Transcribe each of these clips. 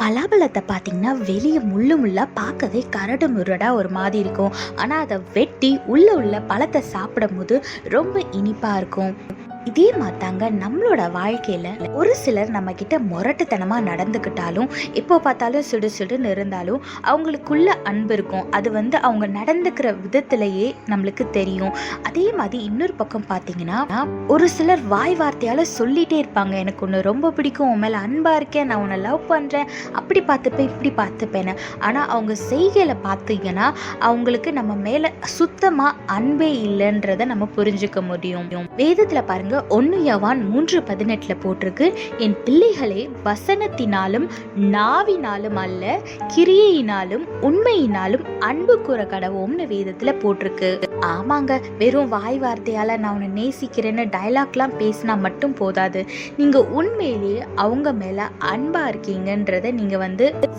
பலாப்பழத்தை பார்த்தீங்கன்னா வெளியே முள்ளா பார்க்கவே கரடு முரடா ஒரு மாதிரி இருக்கும். ஆனால் அதை வெட்டி உள்ள பழத்தை சாப்பிடும் போது ரொம்ப இனிப்பாக இருக்கும். இதே மாத்தாங்க நம்மளோட வாழ்க்கையில ஒரு சிலர் நம்ம கிட்ட முரட்டுத்தனமா நடந்துக்கிட்டாலும் எப்போ பார்த்தாலும் சுடுன்னு இருந்தாலும் அவங்களுக்குள்ள அன்பு இருக்கும். அது அவங்க நடந்துக்கிற விதத்திலேயே நம்மளுக்கு தெரியும். அதே மாதிரி இன்னொரு பக்கம் பார்த்தீங்கன்னா ஒரு சிலர் வாய் வார்த்தையால சொல்லிட்டே இருப்பாங்க, எனக்கு ஒன்று ரொம்ப பிடிக்கும், உன் மேல அன்பா இருக்கேன், நான் உன்னை லவ் பண்றேன், அப்படி பார்த்துப்பேன் இப்படி பார்த்துப்பேன்னு. ஆனா அவங்க செய்கையில பார்த்தீங்கன்னா அவங்களுக்கு நம்ம மேல சுத்தமா அன்பே இல்லைன்றத நம்ம புரிஞ்சுக்க முடியும். வேதத்துல பாருங்க 1 யோவான் 3:18 போட்டிருக்கு, என் பிள்ளைகளே வசனத்தினாலும் நாவினாலும் அல்ல கிரியையினாலும் உண்மையினாலும் அன்பு கூற கடவோம்னு வேதத்துல போட்டிருக்கு. ஆமாங்க, வெறும் வாய் வார்த்தையால நான் உன்னை நேசிக்கிறேன்னு டைலாக்லாம் பேசினா மட்டும் போதாது. நீங்க உண்மையிலேயே அவங்க மேல அன்பா இருக்கீங்கன்றத நீங்க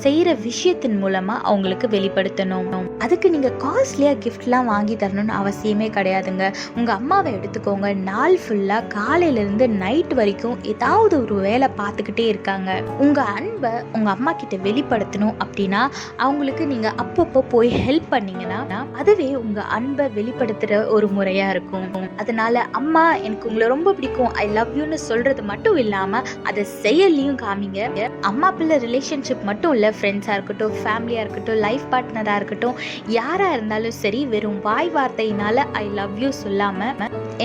செய்யற விஷயத்தின் மூலமா அவங்களுக்கு வெளிப்படுத்தணும். அதுக்கு நீங்க காஸ்ட்லியா கிஃப்ட்லாம் வாங்கி தரணும்னு அவசியமே கிடையாதுங்க. உங்க அம்மாவை எடுத்துக்கோங்க, நாள் ஃபுல்லா காலையில இருந்து நைட் வரைக்கும் ஏதாவது ஒரு வேலை பார்த்துக்கிட்டே இருக்காங்க. உங்க அன்பை உங்க அம்மா கிட்ட வெளிப்படுத்தணும் அப்படின்னா அவங்களுக்கு நீங்க அப்பப்போ போய் ஹெல்ப் பண்ணீங்கன்னா அதுவே உங்க அன்பை வெளிப்படுத்துற ஒரு முறையா இருக்கும். அதனால அம்மா எனக்கு உங்களை ரொம்ப பிடிக்கும், ஐ லவ் யூன்னு சொல்றது மட்டும் இல்லாம அதை செயல்லையும் காமிங்க. அம்மா பிள்ளை ரிலேஷன்ஷிப் மட்டும் இல்ல, ஃப்ரெண்ட்ஸா இருக்கட்டும், ஃபேமிலியா இருக்கட்டும், லைஃப் பார்ட்னரா இருக்கட்டும், யாரா இருந்தாலும் சரி, வெறும் வாய் வார்த்தையினால ஐ லவ் யூ சொல்லாம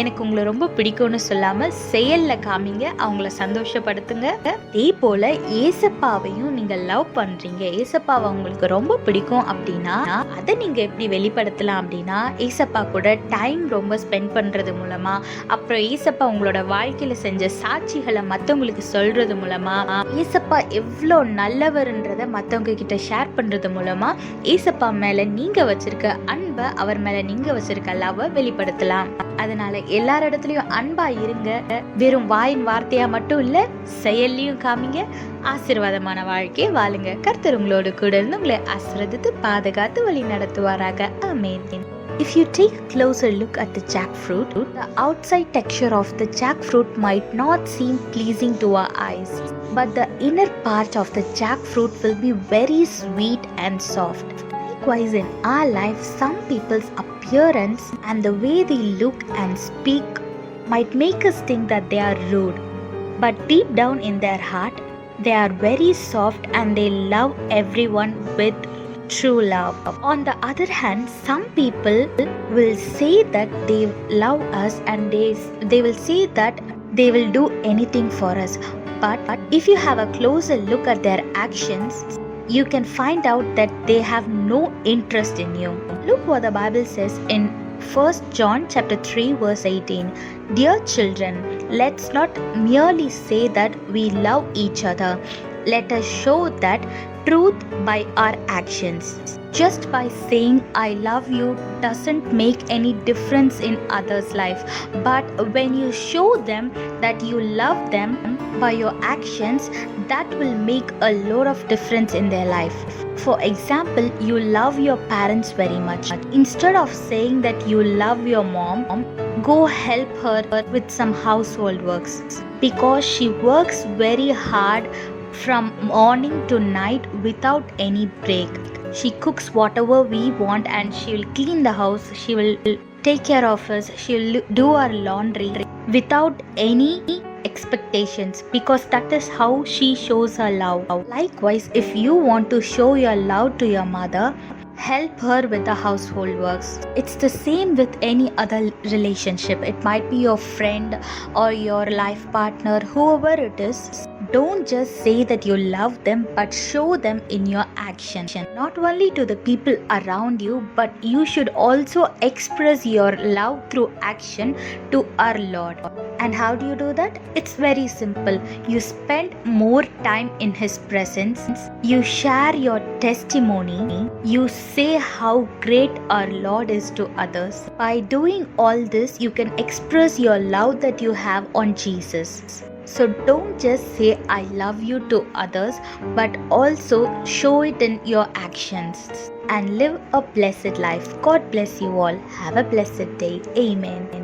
எனக்கு உங்களை ரொம்ப பிடிக்கும்னு சொல்லாம செயல்ல காமிங்க, அவங்கள சந்தோஷப்படுத்துங்க. அதே போல ஏசப்பாவையும் நீங்க லவ் பண்றீங்க, ஏசப்பாவை உங்களுக்கு ரொம்ப பிடிக்கும் அப்படின்னா அதை நீங்க எப்படி வெளிப்படுத்தலாம் அப்படின்னா ஏசப்பா கூட டைம் ரொம்ப ஸ்பெண்ட் பண்றது மூலமா, அப்புறம் ஏசப்பா உங்களோட வாழ்க்கையில செஞ்ச சாட்சிகளை மத்தவங்களுக்கு சொல்றது மூலமா, ஏசப்பா எவ்வளோ நல்லவர்ன்றத மத்தவங்க கிட்ட ஷேர் பண்றது மூலமா ஏசப்பா மேல நீங்க வச்சிருக்க அன்பை, அவர் மேல நீங்க வச்சிருக்க லவ்வை வெளிப்படுத்தலாம். அதனால எல்லாரிடத்துலயும் அன்பா இருங்க. வெறும் வாயின் வார்த்தையா மட்டும் இல்ல, செயல்லையும் காமிங்க. ஆசீர்வாதமான வாழ்க்கையை வாழுங்க. கர்த்தர் உங்களோடு கூட இருந்து உங்களை ஆசீர்வதித்து பாதுகாத்து வழி நடத்துவாராக. ஆமென். If you take a closer look at the jackfruit, the outside texture of the jackfruit might not seem pleasing to our eyes, but the inner part of the jackfruit will be very sweet and soft. Likewise, in our life, some people's appearance and the way they look and speak might make us think that they are rude, but deep down in their heart, they are very soft and they love everyone with true love. On the other hand, some people will say that they love us and they will say that they will do anything for us. But if you have a closer look at their actions, you can find out that they have no interest in you. Look what the Bible says in 1 John chapter 3 verse 18. Dear children, let's not merely say that we love each other. Let us show that truth by our actions. Just by saying I love you doesn't make any difference in others' life. But when you show them that you love them by your actions, that will make a lot of difference in their life. For example, you love your parents very much. Instead of saying that you love your mom, go help her with some household works, because she works very hard from morning to night without any break. She cooks whatever we want and she will clean the house, she will take care of us, she will do our laundry without any expectations, because that is how she shows her love. Likewise, if you want to show your love to your mother, help her with the household works. It's the same with any other relationship. It might be your friend or your life partner, whoever it is. Don't just say that you love them, but show them in your action. Not only to the people around you, but you should also express your love through action to our Lord. And how do you do that? It's very simple. You spend more time in His presence. You share your testimony. You say how great our Lord is to others. By doing all this, you can express your love that you have on Jesus. So don't just say I love you to others, but also show it in your actions and live a blessed life. God bless you all. Have a blessed day. Amen.